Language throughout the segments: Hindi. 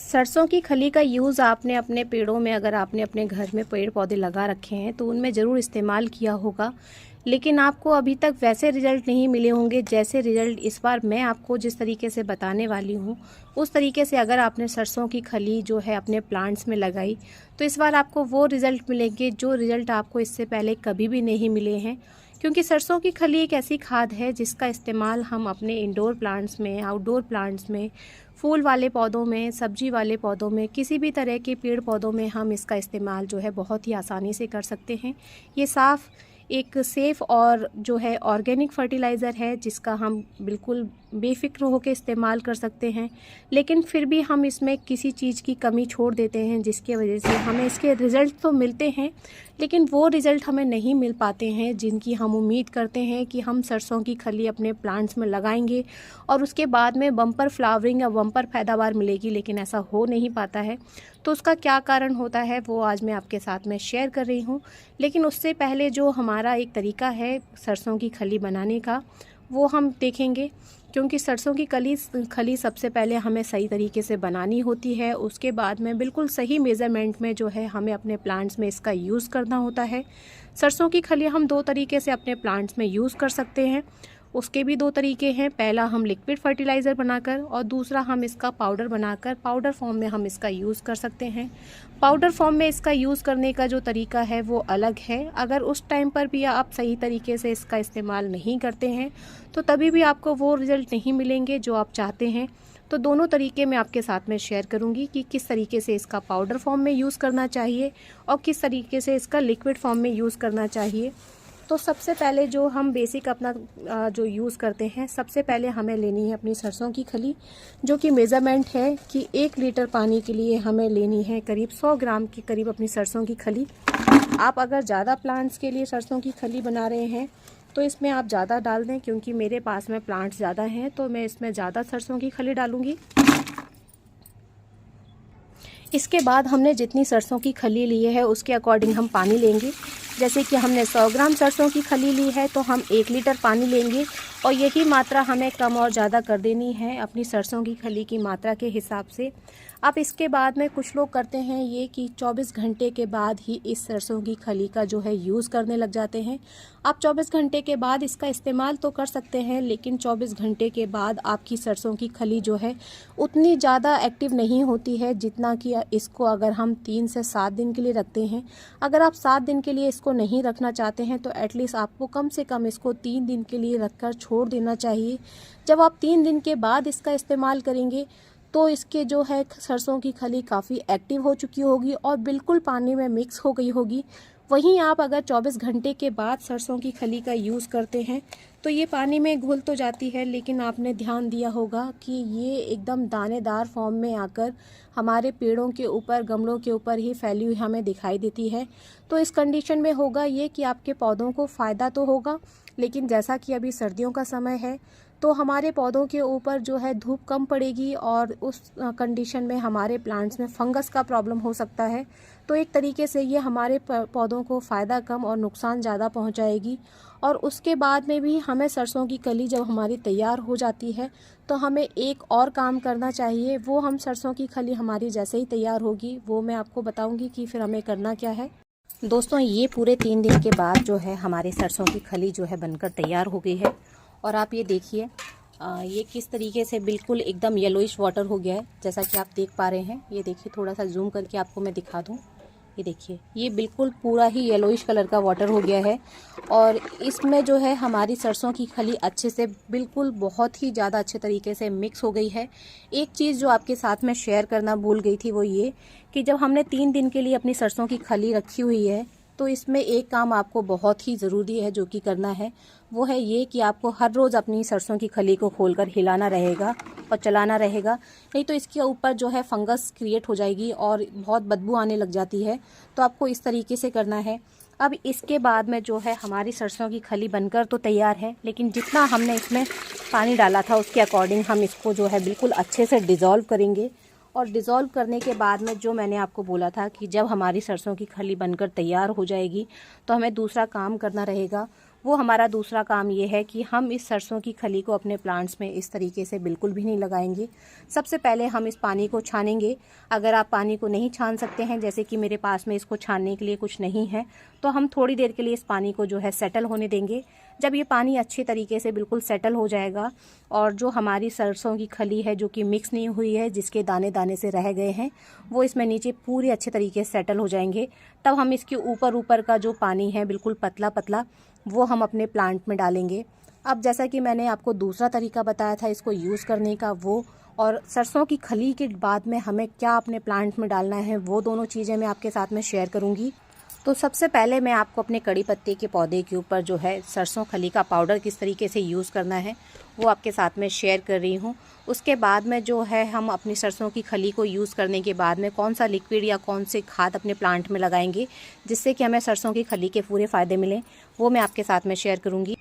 सरसों की खली का यूज़ आपने अपने पेड़ों में, अगर आपने अपने घर में पेड़ पौधे लगा रखे हैं तो उनमें ज़रूर इस्तेमाल किया होगा, लेकिन आपको अभी तक वैसे रिज़ल्ट नहीं मिले होंगे जैसे रिज़ल्ट इस बार मैं आपको जिस तरीके से बताने वाली हूँ। उस तरीके से अगर आपने सरसों की खली जो है अपने प्लांट्स में लगाई तो इस बार आपको वो रिज़ल्ट मिलेंगे जो रिज़ल्ट आपको इससे पहले कभी भी नहीं मिले हैं। क्योंकि सरसों की खली एक ऐसी खाद है जिसका इस्तेमाल हम अपने इंडोर प्लांट्स में, आउटडोर प्लांट्स में, फूल वाले पौधों में, सब्जी वाले पौधों में, किसी भी तरह के पेड़ पौधों में हम इसका इस्तेमाल जो है बहुत ही आसानी से कर सकते हैं। ये साफ़ एक सेफ़ और जो है ऑर्गेनिक फर्टिलाइज़र है जिसका हम बिल्कुल बेफ़िक्र होकर इस्तेमाल कर सकते हैं। लेकिन फिर भी हम इसमें किसी चीज़ की कमी छोड़ देते हैं जिसकी वजह से हमें इसके रिज़ल्ट तो मिलते हैं, लेकिन वो रिज़ल्ट हमें नहीं मिल पाते हैं जिनकी हम उम्मीद करते हैं कि हम सरसों की खली अपने प्लांट्स में लगाएंगे और उसके बाद में बम्पर फ्लावरिंग या बम्पर पैदावार मिलेगी, लेकिन ऐसा हो नहीं पाता है। तो उसका क्या कारण होता है वो आज मैं आपके साथ में शेयर कर रही हूँ। लेकिन उससे पहले जो हमारा एक तरीका है सरसों की खली बनाने का वो हम देखेंगे, क्योंकि सरसों की खली सबसे पहले हमें सही तरीके से बनानी होती है। उसके बाद में बिल्कुल सही मेज़रमेंट में जो है हमें अपने प्लांट्स में इसका यूज़ करना होता है। सरसों की खली हम दो तरीके से अपने प्लांट्स में यूज़ कर सकते हैं। उसके भी दो तरीके हैं, पहला हम लिक्विड फर्टिलाइज़र बनाकर और दूसरा हम इसका पाउडर बनाकर पाउडर फॉर्म में हम इसका यूज़ कर सकते हैं। पाउडर फॉर्म में इसका यूज़ करने का जो तरीका है वो अलग है। अगर उस टाइम पर भी आप सही तरीके से इसका इस्तेमाल नहीं करते हैं तो तभी भी आपको वो रिज़ल्ट नहीं मिलेंगे जो आप चाहते हैं। तो दोनों तरीके मैं आपके साथ में शेयर करूंगी कि किस तरीके से इसका पाउडर फॉर्म में यूज़ करना चाहिए और किस तरीके से इसका लिक्विड फॉर्म में यूज़ करना चाहिए। तो सबसे पहले जो हम बेसिक अपना जो यूज़ करते हैं, सबसे पहले हमें लेनी है अपनी सरसों की खली, जो कि मेज़रमेंट है कि 1 लीटर पानी के लिए हमें लेनी है करीब 100 ग्राम के करीब अपनी सरसों की खली। आप अगर ज़्यादा प्लांट्स के लिए सरसों की खली बना रहे हैं तो इसमें आप ज़्यादा डाल दें, क्योंकि मेरे पास में प्लांट्स ज़्यादा हैं तो मैं इसमें ज़्यादा सरसों की खली डालूँगी। इसके बाद हमने जितनी सरसों की खली ली है उसके अकॉर्डिंग हम पानी लेंगे। जैसे कि हमने 100 ग्राम सरसों की खली ली है तो हम 1 लीटर पानी लेंगे और यही मात्रा हमें कम और ज़्यादा कर देनी है अपनी सरसों की खली की मात्रा के हिसाब से। अब इसके बाद में कुछ लोग करते हैं ये कि 24 घंटे के बाद ही इस सरसों की खली का जो है यूज़ करने लग जाते हैं। आप 24 घंटे के बाद इसका इस्तेमाल तो कर सकते हैं, लेकिन 24 घंटे के बाद आपकी सरसों की खली जो है उतनी ज़्यादा एक्टिव नहीं होती है जितना कि इसको अगर हम 3 से 7 दिन के लिए रखते हैं। अगर आप 7 दिन के लिए इसको नहीं रखना चाहते हैं तो एटलीस्ट आपको कम से कम इसको 3 दिन के लिए रखकर छोड़ देना चाहिए। जब आप 3 दिन के बाद इसका इस्तेमाल करेंगे तो इसके जो है सरसों की खली काफ़ी एक्टिव हो चुकी होगी और बिल्कुल पानी में मिक्स हो गई होगी। वहीं आप अगर 24 घंटे के बाद सरसों की खली का यूज़ करते हैं तो ये पानी में घुल तो जाती है, लेकिन आपने ध्यान दिया होगा कि ये एकदम दानेदार फॉर्म में आकर हमारे पेड़ों के ऊपर, गमलों के ऊपर ही फैली हुई हमें दिखाई देती है। तो इस कंडीशन में होगा ये कि आपके पौधों को फ़ायदा तो होगा, लेकिन जैसा कि अभी सर्दियों का समय है तो हमारे पौधों के ऊपर जो है धूप कम पड़ेगी और उस कंडीशन में हमारे प्लांट्स में फंगस का प्रॉब्लम हो सकता है। तो एक तरीके से ये हमारे पौधों को फ़ायदा कम और नुकसान ज़्यादा पहुंचाएगी। और उसके बाद में भी हमें सरसों की कली जब हमारी तैयार हो जाती है तो हमें एक और काम करना चाहिए। वो हम सरसों की खली हमारी जैसे ही तैयार होगी वो मैं आपको बताऊँगी कि फिर हमें करना क्या है। दोस्तों, ये पूरे 3 दिन के बाद जो है हमारी सरसों की खली जो है बनकर तैयार हो गई है और आप ये देखिए ये किस तरीके से बिल्कुल एकदम येलोइश वाटर हो गया है, जैसा कि आप देख पा रहे हैं। ये देखिए, थोड़ा सा जूम करके आपको मैं दिखा दूं। ये देखिए, ये बिल्कुल पूरा ही येलोइश कलर का वाटर हो गया है और इसमें जो है हमारी सरसों की खली अच्छे से बिल्कुल बहुत ही ज़्यादा अच्छे तरीके से मिक्स हो गई है। एक चीज़ जो आपके साथ में शेयर करना भूल गई थी वो ये कि जब हमने 3 दिन के लिए अपनी सरसों की खली रखी हुई है तो इसमें एक काम आपको बहुत ही ज़रूरी है जो कि करना है, वो है ये कि आपको हर रोज़ अपनी सरसों की खली को खोलकर हिलाना रहेगा और चलाना रहेगा, नहीं तो इसके ऊपर जो है फंगस क्रिएट हो जाएगी और बहुत बदबू आने लग जाती है। तो आपको इस तरीके से करना है। अब इसके बाद में जो है हमारी सरसों की खली बनकर तो तैयार है, लेकिन जितना हमने इसमें पानी डाला था उसके अकॉर्डिंग हम इसको जो है बिल्कुल अच्छे से डिज़ोल्व करेंगे। और डिज़ोल्व करने के बाद में जो मैंने आपको बोला था कि जब हमारी सरसों की खली बनकर तैयार हो जाएगी तो हमें दूसरा काम करना रहेगा, वो हमारा दूसरा काम ये है कि हम इस सरसों की खली को अपने प्लांट्स में इस तरीके से बिल्कुल भी नहीं लगाएंगे। सबसे पहले हम इस पानी को छानेंगे। अगर आप पानी को नहीं छान सकते हैं, जैसे कि मेरे पास में इसको छानने के लिए कुछ नहीं है, तो हम थोड़ी देर के लिए इस पानी को जो है सेटल होने देंगे। जब ये पानी अच्छी तरीके से बिल्कुल सेटल हो जाएगा और जो हमारी सरसों की खली है जो कि मिक्स नहीं हुई है, जिसके दाने दाने से रह गए हैं, वो इसमें नीचे पूरे अच्छे तरीके से सेटल हो जाएंगे, तब हम इसके ऊपर का जो पानी है बिल्कुल पतला पतला, वो हम अपने प्लांट में डालेंगे। अब जैसा कि मैंने आपको दूसरा तरीका बताया था इसको यूज़ करने का, वो और सरसों की खली के बाद में हमें क्या अपने प्लांट में डालना है, वो दोनों चीज़ें मैं आपके साथ में शेयर करूँगी। तो सबसे पहले मैं आपको अपने कड़ी पत्ते के पौधे के ऊपर जो है सरसों खली का पाउडर किस तरीके से यूज़ करना है वो आपके साथ में शेयर कर रही हूँ। उसके बाद में जो है हम अपनी सरसों की खली को यूज़ करने के बाद में कौन सा लिक्विड या कौन से खाद अपने प्लांट में लगाएंगे जिससे कि हमें सरसों की खली के पूरे फ़ायदे मिलें, वो मैं आपके साथ में शेयर करूँगी।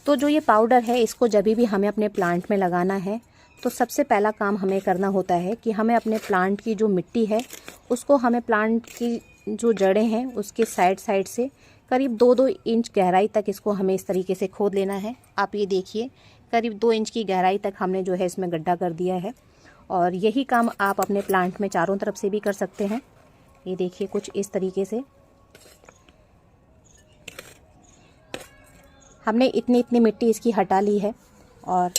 तो जो ये पाउडर है इसको जब भी हमें अपने प्लांट में लगाना है तो सबसे पहला काम हमें करना होता है कि हमें अपने प्लांट की जो मिट्टी है उसको हमें प्लांट की जो जड़ें हैं उसके साइड से करीब 2-2 इंच गहराई तक इसको हमें इस तरीके से खोद लेना है। आप ये देखिए करीब 2 इंच की गहराई तक हमने जो है इसमें गड्ढा कर दिया है और यही काम आप अपने प्लांट में चारों तरफ से भी कर सकते हैं। ये देखिए कुछ इस तरीके से हमने इतनी मिट्टी इसकी हटा ली है और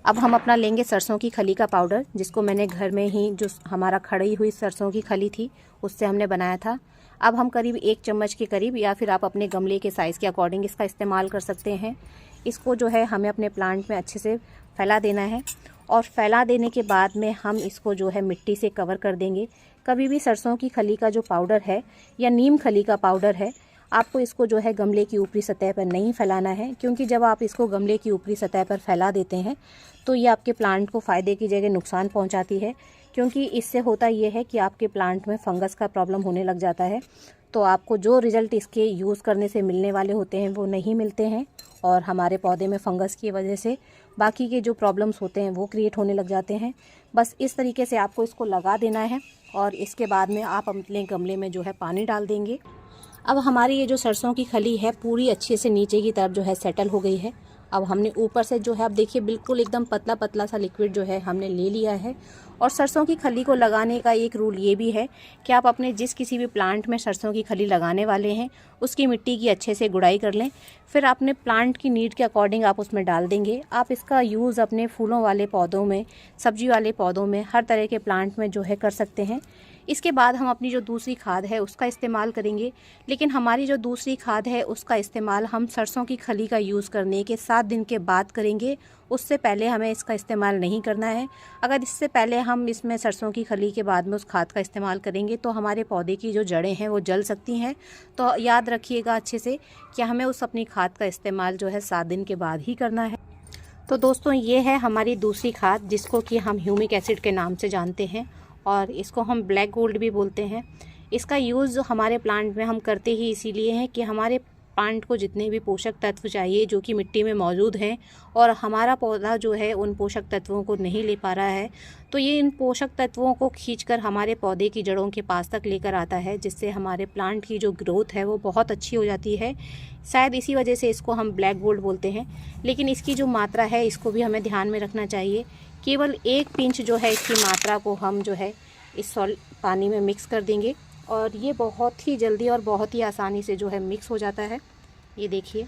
अब हम अपना लेंगे सरसों की खली का पाउडर, जिसको मैंने घर में ही जो हमारा खड़ी हुई सरसों की खली थी उससे हमने बनाया था। अब हम करीब 1 चम्मच के करीब, या फिर आप अपने गमले के साइज़ के अकॉर्डिंग इसका इस्तेमाल कर सकते हैं। इसको जो है हमें अपने प्लांट में अच्छे से फैला देना है और फैला देने के बाद में हम इसको जो है मिट्टी से कवर कर देंगे। कभी भी सरसों की खली का जो पाउडर है या नीम खली का पाउडर है, आपको इसको जो है गमले की ऊपरी सतह पर नहीं फैलाना है, क्योंकि जब आप इसको गमले की ऊपरी सतह पर फैला देते हैं तो ये आपके प्लांट को फ़ायदे की जगह नुकसान पहुंचाती है। क्योंकि इससे होता ये है कि आपके प्लांट में फंगस का प्रॉब्लम होने लग जाता है, तो आपको जो रिज़ल्ट इसके यूज़ करने से मिलने वाले होते हैं वो नहीं मिलते हैं और हमारे पौधे में फंगस की वजह से बाकी के जो प्रॉब्लम्स होते हैं वो क्रिएट होने लग जाते हैं। बस इस तरीके से आपको इसको लगा देना है और इसके बाद में आप अपने गमले में जो है पानी डाल देंगे। अब हमारी ये जो सरसों की खली है पूरी अच्छे से नीचे की तरफ जो है सेटल हो गई है। अब हमने ऊपर से जो है, अब देखिए बिल्कुल एकदम पतला पतला सा लिक्विड जो है हमने ले लिया है। और सरसों की खली को लगाने का एक रूल ये भी है कि आप अपने जिस किसी भी प्लांट में सरसों की खली लगाने वाले हैं उसकी मिट्टी की अच्छे से गुड़ाई कर लें, फिर अपने प्लांट की नीड के अकॉर्डिंग आप उसमें डाल देंगे। आप इसका यूज़ अपने फूलों वाले पौधों में, सब्जी वाले पौधों में, हर तरह के प्लांट में जो है कर सकते हैं। इसके बाद हम अपनी जो दूसरी खाद है उसका इस्तेमाल करेंगे, लेकिन हमारी जो दूसरी खाद है उसका इस्तेमाल हम सरसों की खली का यूज़ करने के 7 दिन के बाद करेंगे। उससे पहले हमें इसका इस्तेमाल नहीं करना है। अगर इससे पहले हम इसमें सरसों की खली के बाद में उस खाद का इस्तेमाल करेंगे तो हमारे पौधे की जो जड़ें हैं वो जल सकती हैं। तो याद रखिएगा अच्छे से कि हमें उस अपनी खाद का इस्तेमाल जो है 7 दिन के बाद ही करना है। तो दोस्तों ये है हमारी दूसरी खाद, जिसको कि हम ह्यूमिक एसिड के नाम से जानते हैं और इसको हम ब्लैक गोल्ड भी बोलते हैं। इसका यूज़ हमारे प्लांट में हम करते ही इसीलिए हैं कि हमारे प्लांट को जितने भी पोषक तत्व चाहिए जो कि मिट्टी में मौजूद हैं और हमारा पौधा जो है उन पोषक तत्वों को नहीं ले पा रहा है, तो ये इन पोषक तत्वों को खींचकर हमारे पौधे की जड़ों के पास तक लेकर आता है, जिससे हमारे प्लांट की जो ग्रोथ है वो बहुत अच्छी हो जाती है। शायद इसी वजह से इसको हम ब्लैक गोल्ड बोलते हैं। लेकिन इसकी जो मात्रा है इसको भी हमें ध्यान में रखना चाहिए। केवल 1 पिंच जो है इसकी मात्रा को हम जो है इस पानी में मिक्स कर देंगे और ये बहुत ही जल्दी और बहुत ही आसानी से जो है मिक्स हो जाता है। ये देखिए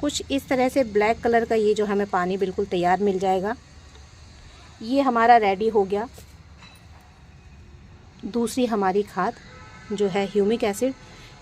कुछ इस तरह से ब्लैक कलर का ये जो हमें पानी बिल्कुल तैयार मिल जाएगा। ये हमारा रेडी हो गया दूसरी हमारी खाद जो है ह्यूमिक एसिड।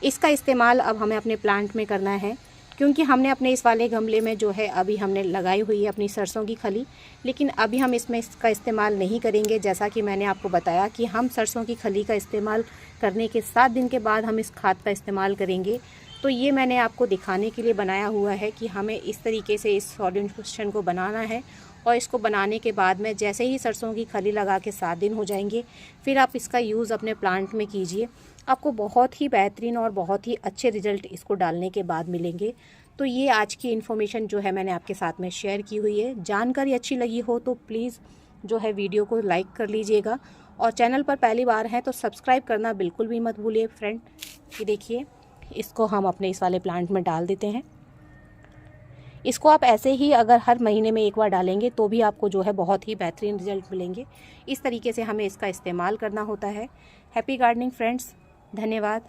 इसका इस्तेमाल अब हमें अपने प्लांट में करना है, क्योंकि हमने अपने इस वाले गमले में जो है अभी हमने लगाई हुई है अपनी सरसों की खली, लेकिन अभी हम इसमें इसका इस्तेमाल नहीं करेंगे। जैसा कि मैंने आपको बताया कि हम सरसों की खली का इस्तेमाल करने के 7 दिन के बाद हम इस खाद का इस्तेमाल करेंगे। तो ये मैंने आपको दिखाने के लिए बनाया हुआ है कि हमें इस तरीके से इस सॉल्यूशन को बनाना है और इसको बनाने के बाद में जैसे ही सरसों की खली लगा के 7 दिन हो जाएंगे फिर आप इसका यूज़ अपने प्लांट में कीजिए। आपको बहुत ही बेहतरीन और बहुत ही अच्छे रिजल्ट इसको डालने के बाद मिलेंगे। तो ये आज की इन्फॉर्मेशन जो है मैंने आपके साथ में शेयर की हुई है। जानकारी अच्छी लगी हो तो प्लीज़ जो है वीडियो को लाइक कर लीजिएगा और चैनल पर पहली बार हैं तो सब्सक्राइब करना बिल्कुल भी मत भूलिए फ्रेंड। ये देखिए इसको हम अपने इस वाले प्लांट में डाल देते हैं इसको आप ऐसे ही अगर हर महीने में एक बार डालेंगे तो भी आपको जो है बहुत ही बेहतरीन रिजल्ट मिलेंगे। इस तरीके से हमें इसका इस्तेमाल करना होता है। हैप्पी गार्डनिंग फ्रेंड्स, धन्यवाद।